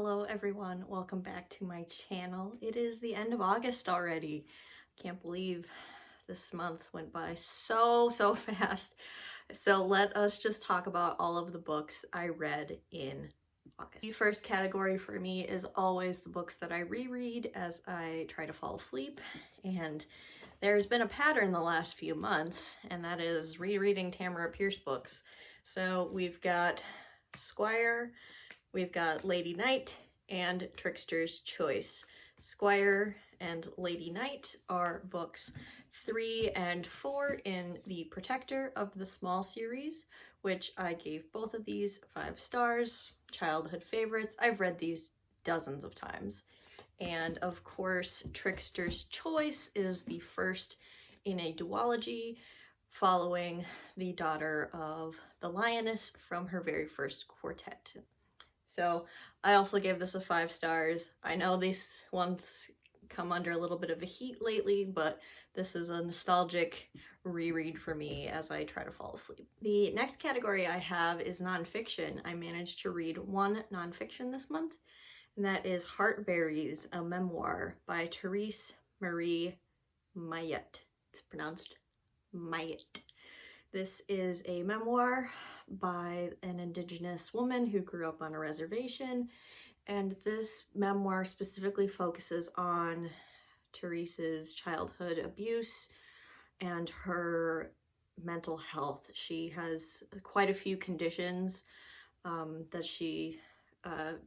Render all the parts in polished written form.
Hello everyone, welcome back to my channel. It is the end of August already. Can't believe this month went by so fast. So let us just talk about all of the books I read in August. The first category for me is always the books that I reread as I try to fall asleep, and there's been a pattern the last few months, and that is rereading Tamara Pierce books. So we've got Squire, we've got Lady Knight, and Trickster's Choice. Squire and Lady Knight are books 3 and 4 in the Protector of the Small series, which I gave both of these 5 stars, childhood favorites. I've read these dozens of times. And of course, Trickster's Choice is the first in a duology following the daughter of the lioness from her very first quartet. So I also gave this a 5 stars. I know these ones come under a little bit of a heat lately, but this is a nostalgic reread for me as I try to fall asleep. The next category I have is nonfiction. I managed to read one nonfiction this month, and that is Heartberries, a memoir by Therese Marie Mayet. It's pronounced Mayet. This is a memoir by an Indigenous woman who grew up on a reservation, and this memoir specifically focuses on Therese's childhood abuse and her mental health. She has quite a few conditions that she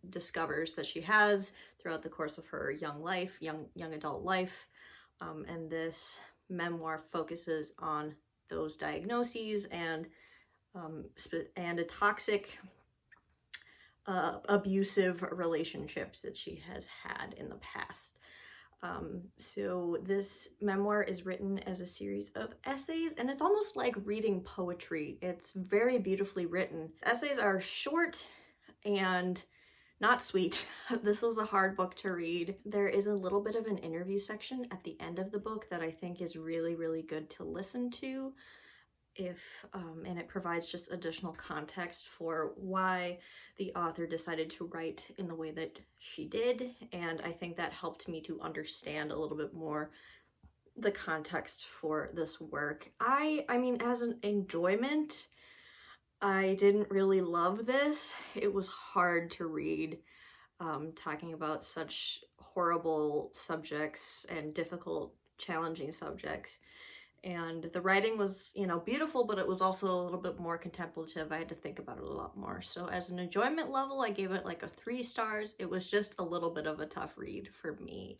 discovers that she has throughout the course of her young adult life, and this memoir focuses on those diagnoses and a toxic abusive relationships that she has had in the past. So this memoir is written as a series of essays, and it's almost like reading poetry. It's very beautifully written. Essays are short and not sweet. This is a hard book to read. There is a little bit of an interview section at the end of the book that I think is really good to listen to, and it provides just additional context for why the author decided to write in the way that she did, and I think that helped me to understand a little bit more the context for this work. I mean, as an enjoyment, I didn't really love this. It was hard to read, talking about such horrible subjects and difficult, challenging subjects. And the writing was, beautiful, but it was also a little bit more contemplative. I had to think about it a lot more. So as an enjoyment level, I gave it like a 3 stars. It was just a little bit of a tough read for me.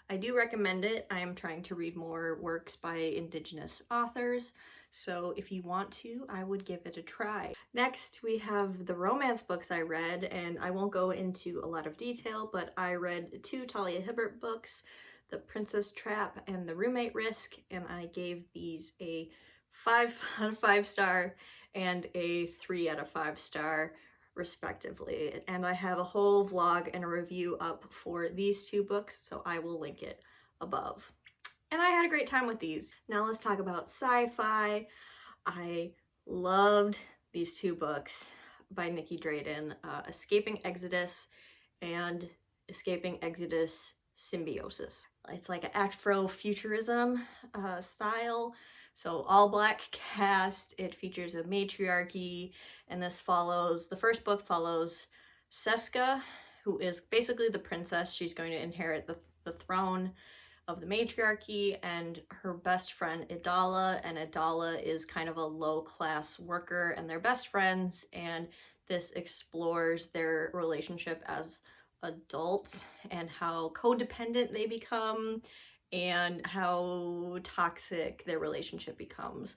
I do recommend it. I am trying to read more works by Indigenous authors, so if you want to, I would give it a try. Next, we have the romance books I read, and I won't go into a lot of detail, but I read 2 Talia Hibbert books, The Princess Trap and The Roommate Risk, and I gave these a 5 out of 5 star and a 3 out of 5 star respectively. And I have a whole vlog and a review up for these 2 books, so I will link it above. And I had a great time with these. Now let's talk about sci-fi. I loved these 2 books by Nikki Drayden, Escaping Exodus and Escaping Exodus Symbiosis. It's like an Afrofuturism style. So all black cast, it features a matriarchy, and the first book follows Seska, who is basically the princess. She's going to inherit the throne of the matriarchy, and her best friend Idala, and Idala is kind of a low-class worker, and they're best friends, and this explores their relationship as adults and how codependent they become and how toxic their relationship becomes.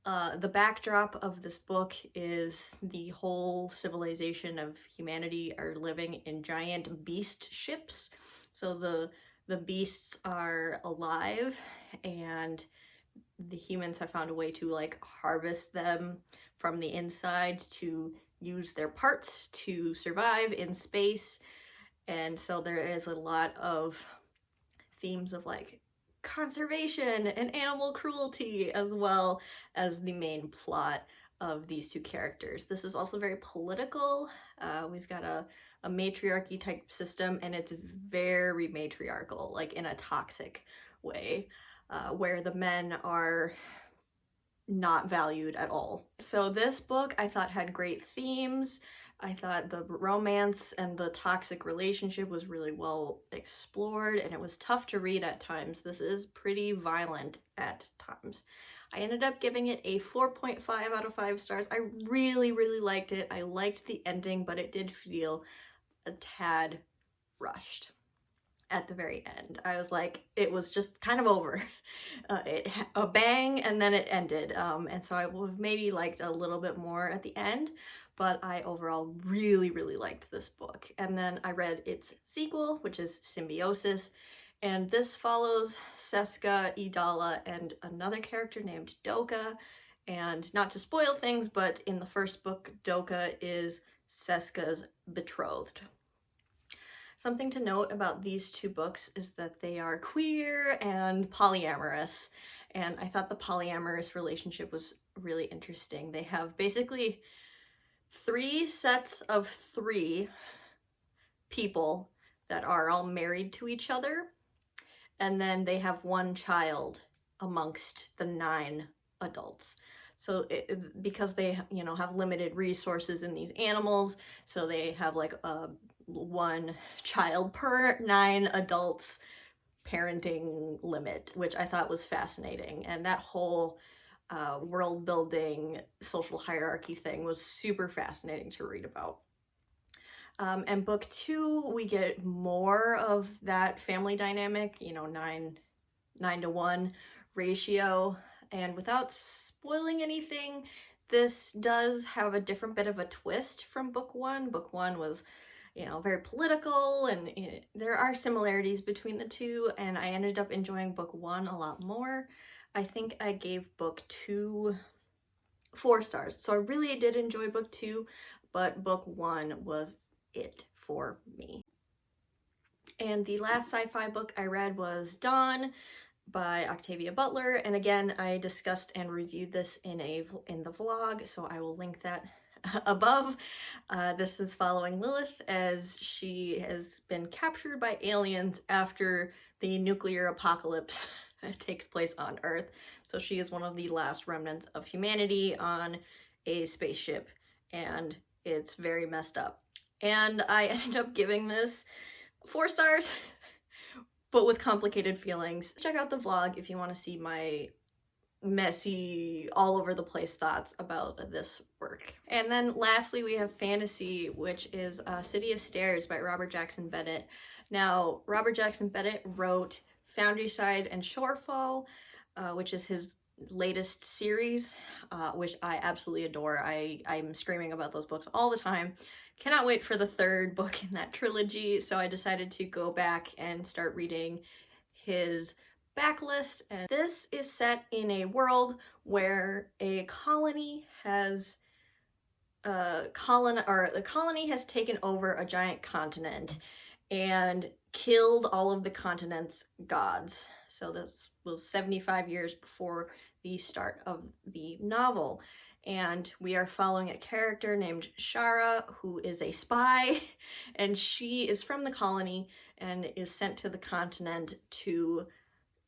The backdrop of this book is the whole civilization of humanity are living in giant beast ships. So the beasts are alive, and the humans have found a way to like harvest them from the inside to use their parts to survive in space. And so there is a lot of themes of like conservation and animal cruelty, as well as the main plot of these 2 characters. This is also very political. We've got a a matriarchy type system, and it's very matriarchal, like in a toxic way, where the men are not valued at all. So this book I thought had great themes. I thought the romance and the toxic relationship was really well explored, and it was tough to read at times. This is pretty violent at times. I ended up giving it a 4.5 out of 5 stars. I really, really liked it. I liked the ending, but it did feel a tad rushed at the very end. I was like, it was just kind of over. A bang, and then it ended. And so I would have maybe liked a little bit more at the end, but I overall really, really liked this book. And then I read its sequel, which is Symbiosis, and this follows Seska, Idala, and another character named Doka. And not to spoil things, but in the first book, Doka is Seska's betrothed. Something to note about these two books is that they are queer and polyamorous, and I thought the polyamorous relationship was really interesting. They have basically 3 sets of 3 people that are all married to each other, and then they have 1 child amongst the 9 adults. So because they, you know, have limited resources in these animals, so they have like a 1 child per 9 adults parenting limit, which I thought was fascinating. And that whole world building social hierarchy thing was super fascinating to read about. And book 2, we get more of that family dynamic, you know, 9 to 1 ratio. And without spoiling anything, this does have a different bit of a twist from book 1. Book 1 was, you know, very political, and there are similarities between the two, and I ended up enjoying book 1 a lot more. I think I gave book 2 4 stars, so I really did enjoy book 2, but book 1 was it for me. And the last sci-fi book I read was Dawn by Octavia Butler, and again, I discussed and reviewed this in the vlog, so I will link that above. This is following Lilith as she has been captured by aliens after the nuclear apocalypse takes place on Earth. So she is one of the last remnants of humanity on a spaceship, and it's very messed up. And I ended up giving this 4 stars, but with complicated feelings. Check out the vlog if you want to see my messy, all over the place thoughts about this work. And then lastly, we have fantasy, which is City of Stairs by Robert Jackson Bennett. Now, Robert Jackson Bennett wrote Foundrayside and Shorefall, which is his latest series, which I absolutely adore. I'm screaming about those books all the time. Cannot wait for the 3rd book in that trilogy, so I decided to go back and start reading his backlist. And this is set in a world where a colony has the colony has taken over a giant continent and killed all of the continent's gods. So this was 75 years before the start of the novel. And we are following a character named Shara, who is a spy, and she is from the colony and is sent to the continent to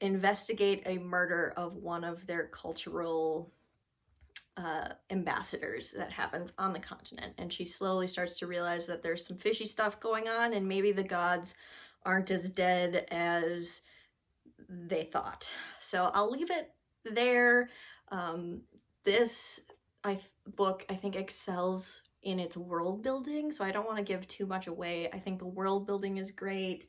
investigate a murder of one of their cultural ambassadors that happens on the continent. And she slowly starts to realize that there's some fishy stuff going on, and maybe the gods aren't as dead as they thought. So I'll leave it there. This book, I think, excels in its world building, so I don't want to give too much away. I think the world building is great.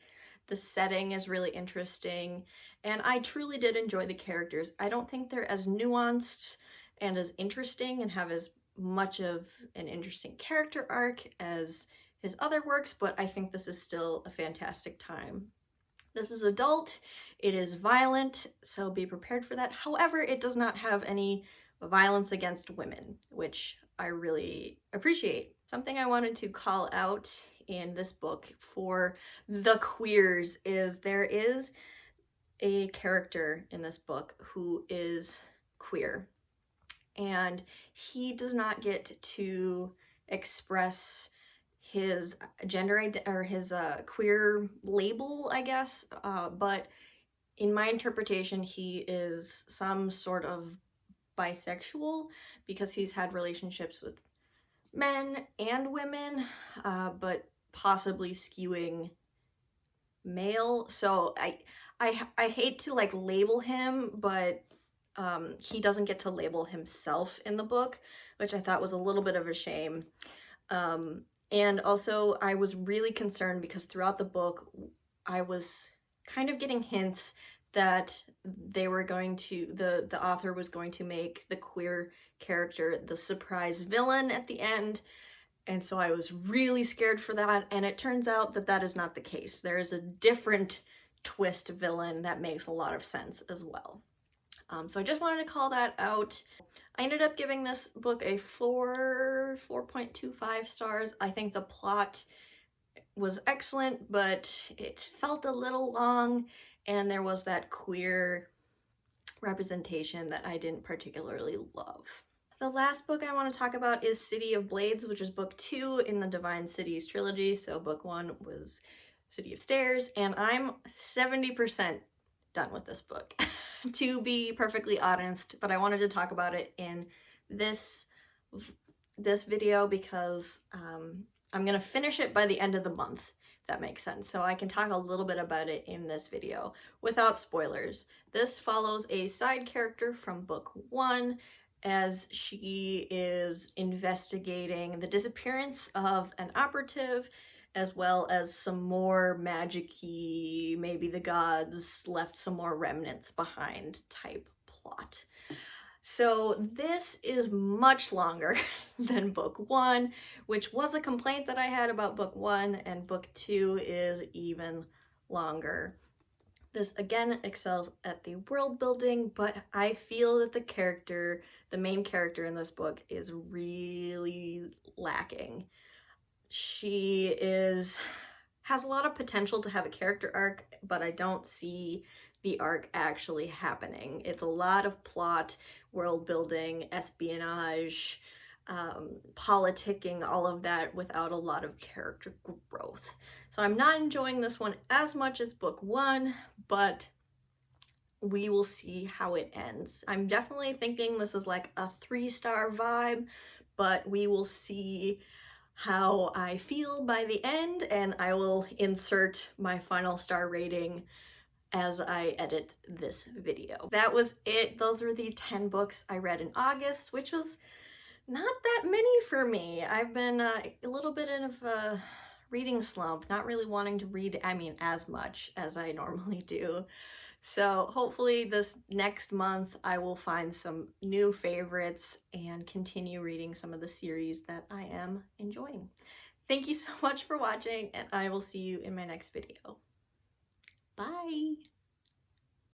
The setting is really interesting, and I truly did enjoy the characters. I don't think they're as nuanced and as interesting and have as much of an interesting character arc as his other works, but I think this is still a fantastic time. This is adult, it is violent, so be prepared for that. However, it does not have any violence against women, which I really appreciate. Something I wanted to call out in this book for the queers is there is a character in this book who is queer, and he does not get to express his or his queer label, I guess, but in my interpretation, he is some sort of bisexual because he's had relationships with men and women, but possibly skewing male. So I hate to like label him, but he doesn't get to label himself in the book, which I thought was a little bit of a shame. And also I was really concerned because throughout the book I was kind of getting hints that they were going to, the author was going to make the queer character the surprise villain at the end. And so I was really scared for that, and it turns out that that is not the case. There is a different twist villain that makes a lot of sense as well. So I just wanted to call that out. I ended up giving this book a 4.25 stars. I think the plot was excellent, but it felt a little long, and there was that queer representation that I didn't particularly love. The last book I want to talk about is City of Blades, which is book 2 in the Divine Cities trilogy. So book 1 was City of Stairs, and I'm 70% done with this book, to be perfectly honest, but I wanted to talk about it in this video because I'm gonna finish it by the end of the month, if that makes sense. So I can talk a little bit about it in this video without spoilers. This follows a side character from book 1 as she is investigating the disappearance of an operative, as well as some more magic-y, maybe the gods left some more remnants behind type plot. So this is much longer than book 1, which was a complaint that I had about book 1, and book 2 is even longer. This again excels at the world building, but I feel that the main character in this book is really lacking. She has a lot of potential to have a character arc, but I don't see the arc actually happening. It's a lot of plot, world building, espionage, politicking, all of that without a lot of character growth. So I'm not enjoying this one as much as book 1, but we will see how it ends. I'm definitely thinking this is like a 3-star vibe, but we will see how I feel by the end, and I will insert my final star rating as I edit this video. That was it. Those were the 10 books I read in August, which was not that many for me. I've been a little bit of a reading slump, not really wanting to read, as much as I normally do. So hopefully this next month I will find some new favorites and continue reading some of the series that I am enjoying. Thank you so much for watching, and I will see you in my next video. Bye!